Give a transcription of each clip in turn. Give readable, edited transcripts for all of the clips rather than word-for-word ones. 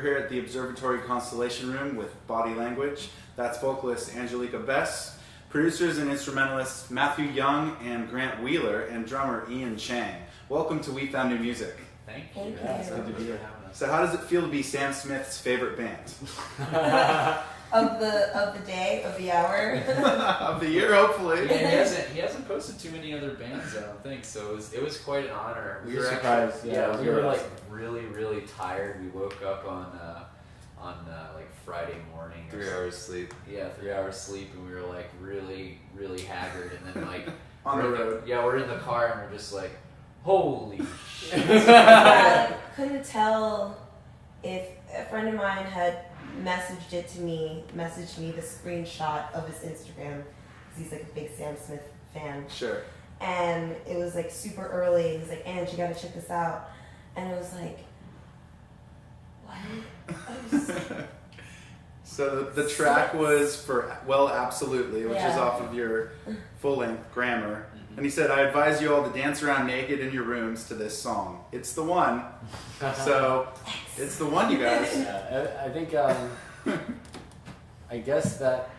here at the Observatory Constellation Room with Body Language. That's vocalist Angelica Bess, producers and instrumentalists Matthew Young and Grant Wheeler, and drummer Ian Chang. Welcome to We Found New Music. Thank you. Yeah, It's good to be here. So how does it feel to be Sam Smith's favorite band? Of the day, of the hour. Of the year, hopefully. Yeah, he hasn't posted too many other bands, I don't think. So it was quite an honor. We were surprised. We were like really tired. We woke up on like Friday morning. 3 hours sleep. Yeah, 3 hours sleep, and we were like really haggard. And then like On the road. we're in the car, and we're just like, holy shit. I couldn't tell if a friend of mine had messaged me the screenshot of his Instagram, because he's like a big Sam Smith fan. Sure. And it was like super early. He was like, "Ange, you gotta check this out." And it was like, what? I was So the track was for Well Absolutely, which is Yeah. off of your full-length Grammar. And he said, I advise you all to dance around naked in your rooms to this song. It's the one. So, it's the one, you guys. Yeah, I think, I guess that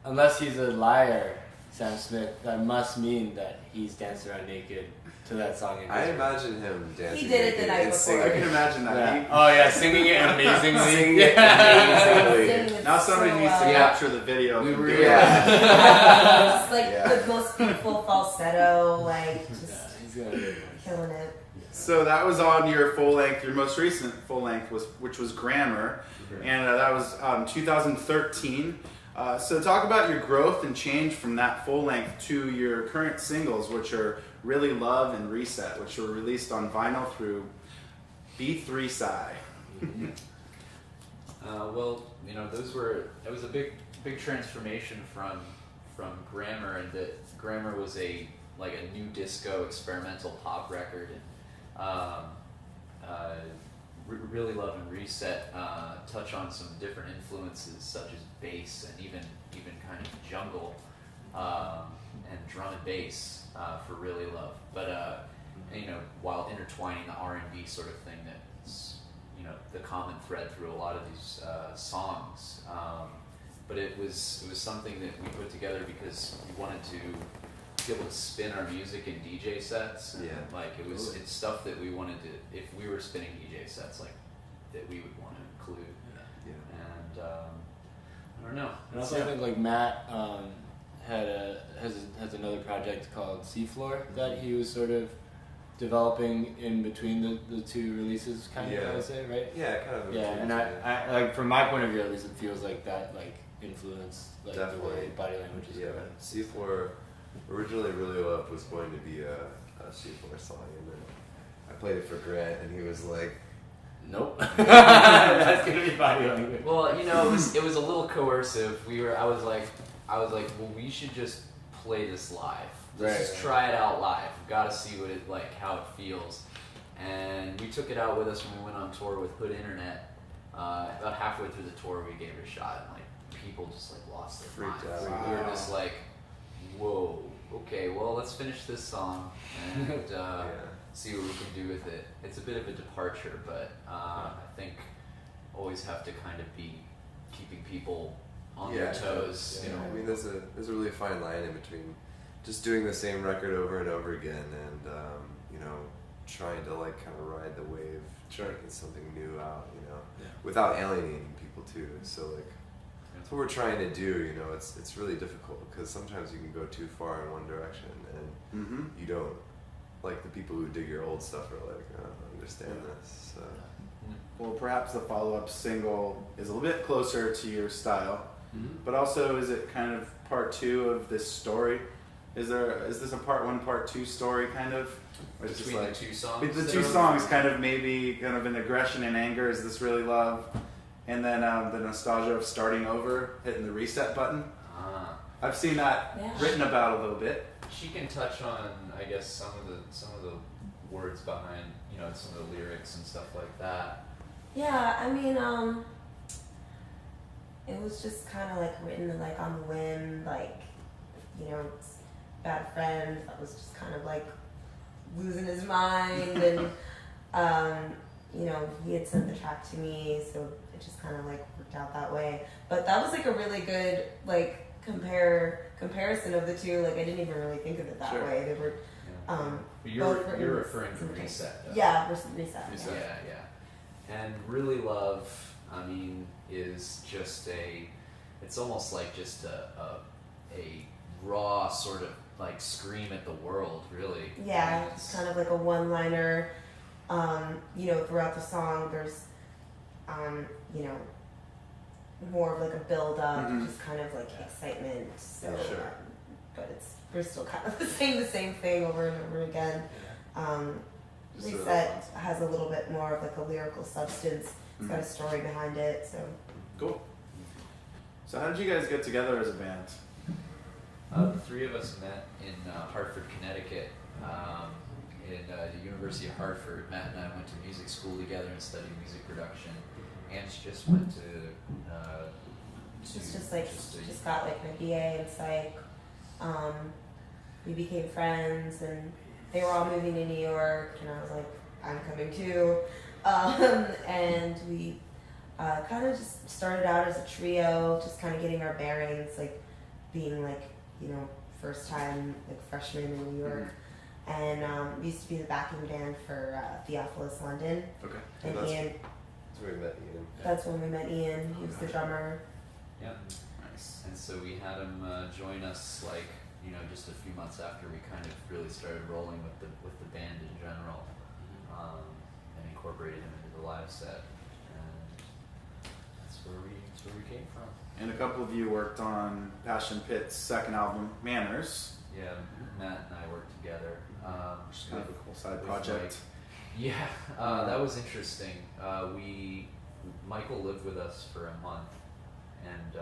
unless he's a liar, Sam Smith, that must mean that he's danced around naked to that song. I imagine him dancing. He did it the night and before. I can imagine that. Yeah. He- Oh yeah, singing it amazingly. Singing it amazingly. singing it Now somebody so needs to well. capture the video. We from were- doing Yeah. that. Just like Yeah. the most beautiful falsetto, like just Yeah, he's gonna do it. killing it. So that was on your full-length, your most recent full-length, which was Grammar. And that was 2013. So talk about your growth and change from that full-length to your current singles, which are Really Love and Reset, which were released on vinyl through B3 Sci. Well, you know, it was a big transformation from Grammar, and that Grammar was a new disco experimental pop record, and Really Love and Reset touch on some different influences such as bass and even kind of jungle and drum and bass for Really Love, but you know, while intertwining the R&B sort of thing that's, you know, the common thread through a lot of these songs. But it was something that we put together because we wanted to be able to spin our music in DJ sets. And it's stuff that we wanted to, if we were spinning DJ sets, like that we would want to include. Yeah. And I don't know. And also, I think like Matt has another project called Seafloor that he was sort of developing in between the two releases, kind of. Yeah. I would say, right? Yeah, kind of. Yeah, and I like from my point of view at least, it feels like that influence, like the Definitely. way Body Language is Yeah, going. C4 originally Really Love was going to be a C4 song, and then I played it for Grant, and he was like, Nope. That's gonna be Body Language. Well, you know, it was a little coercive. I was like, well, we should just play this live. Let's just try it out live. We've got to see how it feels. And we took it out with us when we went on tour with Hood Internet. About halfway through the tour, we gave it a shot, and people just lost their Freaked minds. out. We were just like, whoa, okay, well, let's finish this song and see what we can do with it. It's a bit of a departure, but I think always have to kind of be keeping people on their toes. Yeah. You know, I mean, there's a really fine line in between just doing the same record over and over again, and you know, trying to kind of ride the wave, trying to get something new out, you know, without alienating people too. So that's what we're trying to do. You know, it's really difficult because sometimes you can go too far in one direction, and you don't. Like the people who dig your old stuff are like, oh, I don't understand this. So. Well, perhaps the follow-up single is a little bit closer to your style, but also is it kind of part two of this story? Is this a part one, part two story kind of? Or it's between the two songs. With the two songs, kind of maybe kind of an aggression and anger. Is this Really Love? And then the nostalgia of starting over, hitting the reset button. I've seen that written about a little bit. She can touch on, I guess, some of the words behind, you know, some of the lyrics and stuff like that. Yeah, I mean, it was just kind of written on the whim, you know, bad friend that was just kind of losing his mind, and you know, he had sent the track to me, so it just kind of like worked out that way. But that was like a really good like comparison of the two. Like I didn't even really think of it that Sure. way. They were But both you're written referring to simultaneously. Reset, though. Yeah, Reset. Reset. Yeah. And Really Love, I mean, is just it's almost like just a raw sort of like scream at the world, really. Yeah, it's kind of like a one-liner. You know, throughout the song, there's, you know, more of like a build-up, just kind of like excitement. So, Yeah, sure. But we're still kind of saying the same thing over and over again. Just sort of Reset has a little bit more of like a lyrical substance. It's got a story behind it. So Cool. So how did you guys get together as a band? The three of us met in Hartford, Connecticut, in the University of Hartford. Matt and I went to music school together and studied music production. Ange just went to just got like my BA in psych. We became friends, and they were all moving to New York, and I was like, I'm coming too. And we kind of just started out as a trio, just kind of getting our bearings, like being like, you know, first time like freshmen in New York. And we used to be the backing band for Theophilus London. Okay. And That's- Ian, That's where we met Ian. that's when we met Ian. He was the drummer. Yeah. Nice. And so we had him join us, like, you know, just a few months after we kind of really started rolling with the band in general, and incorporated him into the live set, and that's where we came from. And a couple of you worked on Passion Pit's second album, Manners, Yeah, Matt and I worked together. which is kind of a cool side with project. Yeah, that was interesting. Michael lived with us for a month, and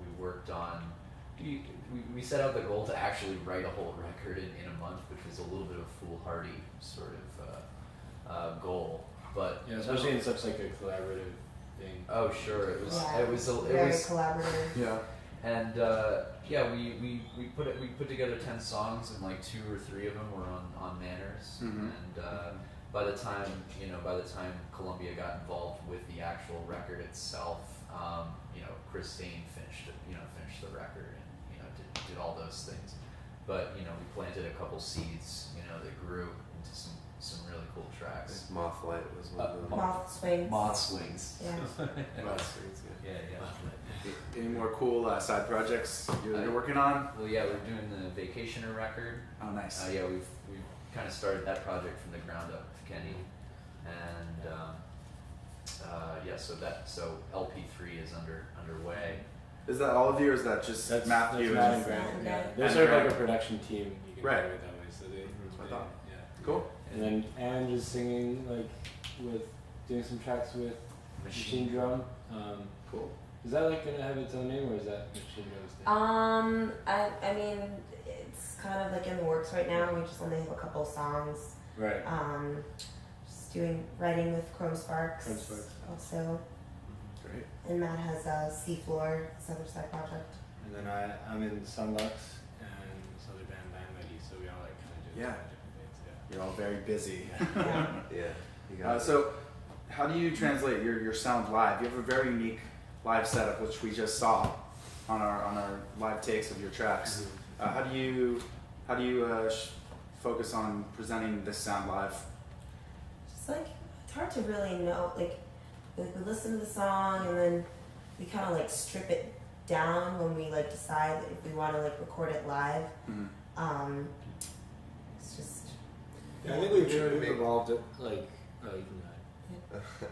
we worked on. We set out the goal to actually write a whole record in a month, which was a little bit of a foolhardy sort of goal. But Yeah, especially in such like a collaborative thing. oh sure, it was Yeah, it was very collaborative. Yeah. and yeah, we put together 10 songs, and like 2 or 3 of them were on Manners, Mhm. and by the time Columbia got involved with the actual record itself, Christine finished the record, and did all those things, but we planted a couple seeds that grew into some really cool tracks. Mothlight was one of them. Moth swings. Moth swings. Yeah. Mothswings, yeah. Yeah. Any more cool side projects you're working on? Well, yeah, we're doing the Vacationer record. Oh, nice. Yeah, we've kind of started that project from the ground up with Kenny, and so LP3 is underway. Is that all of you, or is that just Matthew? Matt and and- Grant. Yeah. They're And sort of like Grant. a production team. You can Right. think of it that way. So That's what I thought. yeah. Cool. And then Ange is singing doing some tracks with Machine Drum. Cool. Is that like gonna have its own name, or is that Machine Drum's name? I mean, it's kind of like in the works right now. We just only have a couple songs. Right. Just writing with Chrome Sparks. Chrome Sparks. Also, Great. and Matt has Seafloor, this other side project. And then I'm in Sunlux and this other band, Landlady. So we all like kind of do Yeah. different things. You're all very busy. Yeah. Yeah, you got it. So, how do you translate your sound live? You have a very unique live setup, which we just saw on our live takes of your tracks. How do you focus on presenting this sound live? Just like it's hard to really know. Like we listen to the song and then we kind of like strip it down when we like decide if we want to like record it live. Mm-hmm. It's just Yeah, I think We've we've made- evolved it like. Oh, you can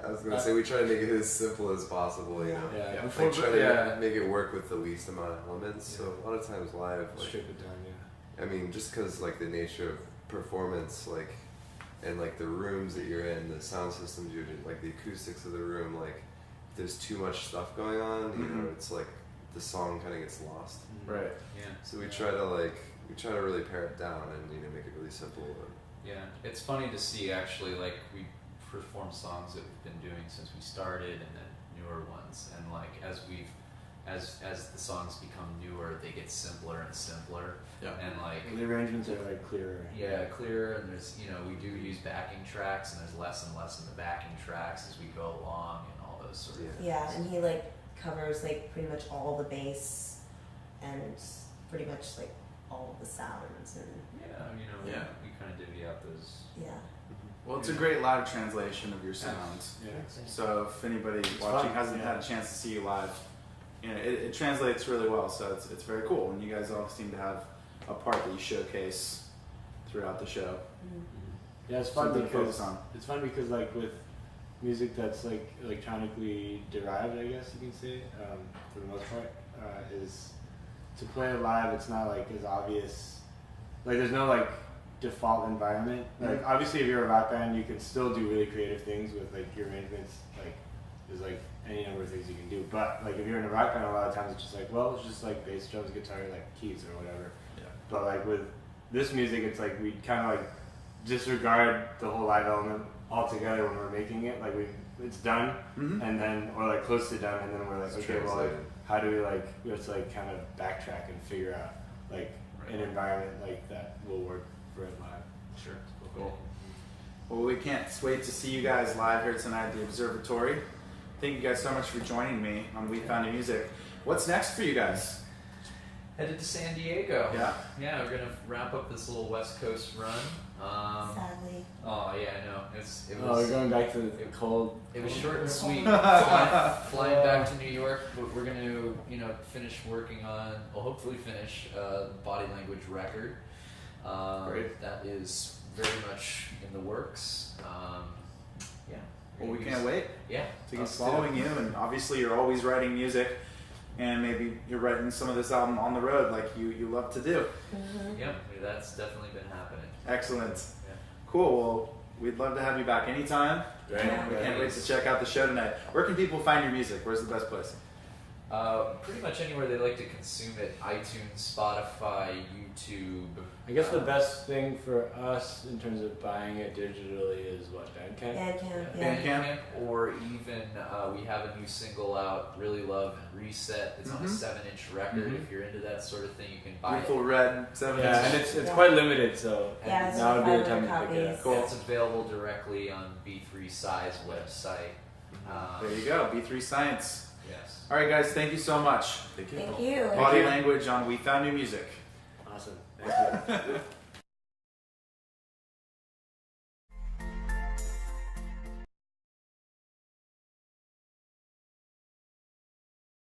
I was gonna say we try to make it as simple as possible, you know. Yeah. Yeah. Before, Like try to yeah. make it work with the least amount of elements. So a lot of times live, like, Strip it down. Yeah. I mean, just because like the nature of performance, like, and like the rooms that you're in, the sound systems you're in, like the acoustics of the room, like there's too much stuff going on. You know, it's like the song kind of gets lost. Right. Yeah. So we try to really pare it down and make it really simple. And, Yeah, it's funny to see actually, like, we perform songs that we've been doing since we started, and then newer ones, and like as the songs become newer, they get simpler and simpler. Yeah. And like The arrangements are like clearer. yeah, clearer, and there's we do use backing tracks, and there's less and less in the backing tracks as we go along, and all those sort of things. Yeah, and he like covers like pretty much all the bass and pretty much like all of the sounds and Yeah, we kind of divvy out those. yeah. Well, it's a great live translation of your sounds. Yeah. So if anybody It's watching fun, hasn't yeah. had a chance to see you live, it translates really well. So it's very cool, and you guys all seem to have a part that you showcase throughout the show. Yeah, it's fun Something to because focus on. it's fun because like with music that's like electronically derived, I guess you can say, for the most part, is to play it live. It's not like as obvious. Like there's no like default environment. Like obviously, if you're a rock band, you can still do really creative things with like your arrangements. Like there's like any number of things you can do. But like if you're in a rock band, a lot of times it's just like, well, it's just like bass, drums, guitar, like keys or whatever. Yeah. But like with this music, it's like we kind of like disregard the whole live element altogether when we're making it. Like it's done, and then or like close to done, and then we're like, It's okay, well, like, translated. how do we like let's like kind of backtrack and figure out like an environment like that will work for it live. Sure. Cool. Well, we can't wait to see you guys live here tonight at the Observatory. Thank you guys so much for joining me on We Found New Music. What's next for you guys? Headed to San Diego. Yeah. Yeah, we're gonna wrap up this little West Coast run. Sadly. Oh yeah, I know. It Oh, we're was going back to the cold. it was short and sweet. Flying back to New York, but we're gonna finish working on hopefully finish Body Language record. Great. That is very much in the works. Yeah. Well, we can't wait Yeah. to keep us too. following you, and obviously you're always writing music, and maybe you're writing some of this album on the road like you love to do. Yep, that's definitely been happening. Excellent. Yeah. Cool. Well, we'd love to have you back anytime. Right. Yeah. We can't wait to check out the show tonight. Where can people find your music? Where's the best place? Pretty much anywhere they like to consume it: iTunes, Spotify, YouTube. I guess the best thing for us in terms of buying it digitally is what, Bandcamp? Bandcamp, yeah. Bandcamp. Or even we have a new single out, Really Love and Reset. It's on a 7-inch record. Mhm. If you're into that sort of thing, you can buy Beautiful it. Red 7 Yeah, and inch. it's quite limited, so Yeah, it's now would be the 500 time to pick it up. copies. Cool. It's available directly on B3 Size website. There you go. B3 Science. Yes. All right, guys. Thank you so much. Thank you. Body Language on We Found New Music. Awesome. Thank you.